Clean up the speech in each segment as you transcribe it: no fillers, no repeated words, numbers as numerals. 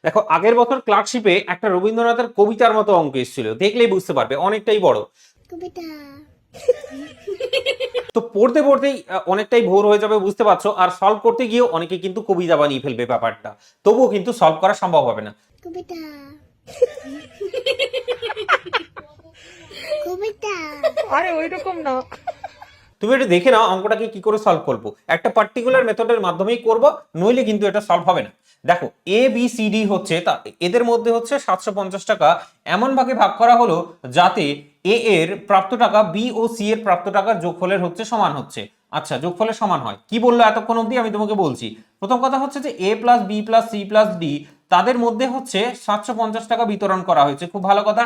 দেখো আগের বছর ক্লার্কশিপে একটা রবীন্দ্রনাথের কবিতার মতো অঙ্ক এসেছিল, দেখলেই বুঝতে পারবে অনেকটাই বড় কবিতা। তো পড়তে পড়তেই অনেকটাই ভোর হয়ে যাবে বুঝতে পারছো, আর সলভ করতে গিয়েও অনেকে কিন্তু কবিতা বানিয়ে ফেলবে ব্যাপারটা, তবুও কিন্তু সলভ করা সম্ভব হবে না। কবিতা কবিতা আরে ওইরকম না। তুমি এটা দেখে নাও অঙ্কটাকে কি করে সলভ করবো, একটা পার্টিকুলার মেথডের মাধ্যমেই করব, নইলে কিন্তু এটা সলভ হবে না। দেখো এ বি সি ডি হচ্ছে, তা এদের মধ্যে হচ্ছে 750 টাকা এমন ভাগে ভাগ করা হলো যাতে এ এর প্রাপ্ত টাকা বি ও সি এর প্রাপ্ত টাকার যোগফলের হচ্ছে সমান হচ্ছে। আচ্ছা যোগফলের সমান হয় কি বললো এতক্ষণ অবধি, আমি তোমাকে বলছি। প্রথম কথা হচ্ছে যে A plus B plus C plus D তাদের মধ্যে হচ্ছে 750 টাকা বিতরণ করা হয়েছে, খুব ভালো কথা।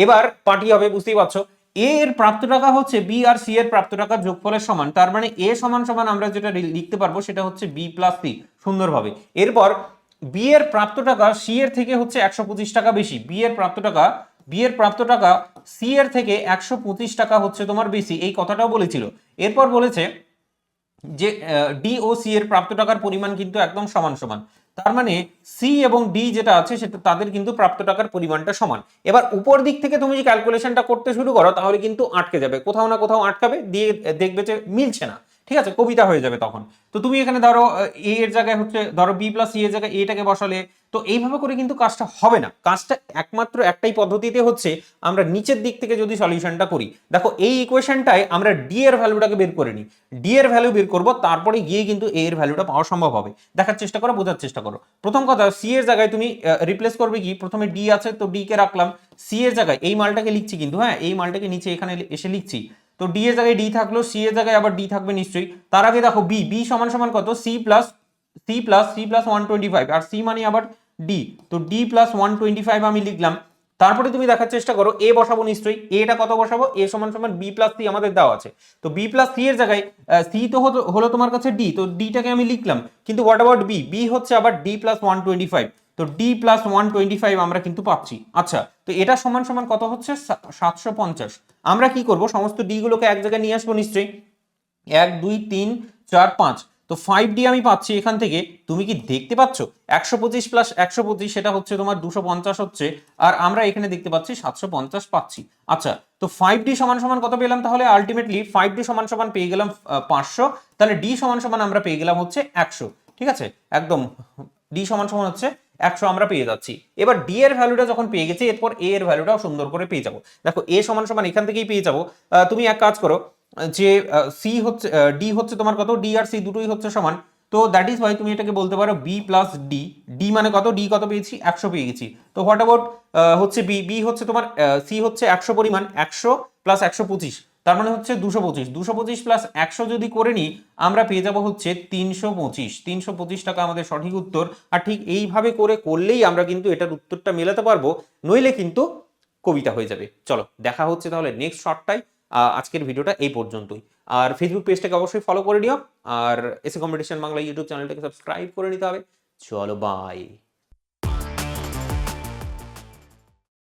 এবার পার্টি হবে, বুঝতেই পারছো। এ এর প্রাপ্ত টাকা হচ্ছে বি আর সি এর প্রাপ্ত টাকার যোগফলের সমান, তার মানে এ সমান সমান আমরা যেটা লিখতে পারবো সেটা হচ্ছে বি প্লাস সি, সুন্দরভাবে। এরপর বি এর প্রাপ্ত টাকা সি এর থেকে হচ্ছে 125 টাকা বেশি, বি এর প্রাপ্ত টাকা সি এর থেকে 125 টাকা হচ্ছে তোমার বেশি, এই কথাটাও বলেছিল। এরপর বলেছে যে ডি ও সি এর প্রাপ্ত টাকার পরিমাণ কিন্তু একদম সমান সমান, তার মানে সি এবং ডি যেটা আছে সেটা তাদের কিন্তু প্রাপ্ত টাকার পরিমাণটা সমান। এবার উপর দিক থেকে তুমি যে ক্যালকুলেশনটা করতে শুরু করো তাহলে কিন্তু আটকে যাবে, কোথাও না কোথাও আটকাবে, দিয়ে দেখবে যে মিলছে না, ঠিক আছে, কবিতা হয়ে যাবে তখন। তো তুমি এখানে ধরো এ এর জায়গায় হচ্ছে ধরো বি প্লাস সি এর জায়গায় এটাকে বসালে, তো এইভাবে করে কিন্তু কাজটা হবে না। কাজটা একমাত্র একটাই পদ্ধতিতে হচ্ছে, আমরা নিচের দিক থেকে যদি সলিউশনটা করি। দেখো এই ইকুয়েশনটায় আমরা ডি এর ভ্যালুটাকে বের করে নিই, ডি এর ভ্যালু বের করব, তারপরে গিয়ে কিন্তু এ এর ভ্যালুটা পাওয়া সম্ভব হবে। দেখার চেষ্টা করো, বোঝার চেষ্টা করো। প্রথম কথা, সি এর জায়গায় তুমি রিপ্লেস করবে কি, প্রথমে ডি আছে তো ডি কে রাখলাম, সি এর জায়গায় এই মালটাকে লিখছি কিন্তু, হ্যাঁ এই মালটাকে নিচে এখানে এসে লিখছি। তো ডি এর জায়গায় ডি থাকলো, সি এর জায়গায় আবার ডি থাকবে নিশ্চয়ই। তার আগে দেখো বি, বি সমান সমান কত, সি প্লাস 125, আর সি মানে আবার ডি, তো ডি প্লাস 125 আমি লিখলাম। তারপরে তুমি দেখার চেষ্টা করো এ বসাবো নিশ্চয়ই, এটা কত বসাবো, এ সমান সমান বি প্লাস সি আমাদের দেওয়া আছে। তো বি প্লাস সি এর জায়গায় সি তো হলো তোমার কাছে ডি, তো ডিটাকে আমি লিখলাম, কিন্তু হোয়াট অ্যাবাউট বি, বি হচ্ছে আবার ডি প্লাস 125, তো ডি প্লাস 125 আমরা কিন্তু পাচ্ছি। আচ্ছা তো এটা সমান সমান কত হচ্ছে, 750। আমরা কি করব, সমস্ত ডি গুলোকে এক জায়গায় নিয়ে আসবো নিশ্চয়ই, 1 2 3 4 5, তো 5D আমি পাচ্ছি এখান থেকে। তুমি কি দেখতে পাচ্ছ 125 প্লাস 125 সেটা হচ্ছে তোমার 250 হচ্ছে, আর আমরা এখানে দেখতে পাচ্ছি 750 পাচ্ছি। আচ্ছা তো 5D সমান সমান কত পেলাম, তাহলে আলটিমেটলি 5D সমান সমান পেয়ে গেলাম 500, তাহলে ডি সমান সমান আমরা পেয়ে গেলাম হচ্ছে 100, ঠিক আছে একদম, ডি সমান সমান হচ্ছে 100 আমরা পেয়ে যাচ্ছি। এবার ডি এর ভ্যালুটা যখন পেয়ে গেছি, এরপর এ এর ভ্যালুটাও সুন্দর করে পেয়ে যাবো। দেখো এ সমান সমান এখান থেকেই পেয়ে যাবো। তুমি এক কাজ করো, যে সি হচ্ছে ডি হচ্ছে তোমার কত, ডি আর সি দুটোই হচ্ছে সমান, তো দ্যাট ইজ ওয়াই তুমি এটাকে বলতে পারো বি প্লাস ডি। ডি মানে কত, ডি কত পেয়েছি, 100 পেয়ে গেছি। তো হোয়াট অ্যাবাউট হচ্ছে বি, বি হচ্ছে তোমার সি হচ্ছে 100 পরিমাণ, 100 প্লাস 125, তার মানে হচ্ছে 225, 225 প্লাস 100 যদি করে নিই আমরা পেয়ে যাব হচ্ছে 325, 325 টাকা আমাদের সঠিক উত্তর। আর ঠিক এইভাবে করে করলেই আমরা কিন্তু এটার উত্তরটা মেলাতে পারবো, নইলে কিন্তু কবিতা হয়ে যাবে। চলো দেখা হচ্ছে তাহলে নেক্সট শর্টটাই। আজকের ভিডিওটা এই পর্যন্তই। আর ফেসবুক পেজটাকে অবশ্যই ফলো করে নিও, আর এসে কম্পিটিশন বাংলা ইউটিউব চ্যানেলটাকে সাবস্ক্রাইব করে নিতে হবে। চলো বাই।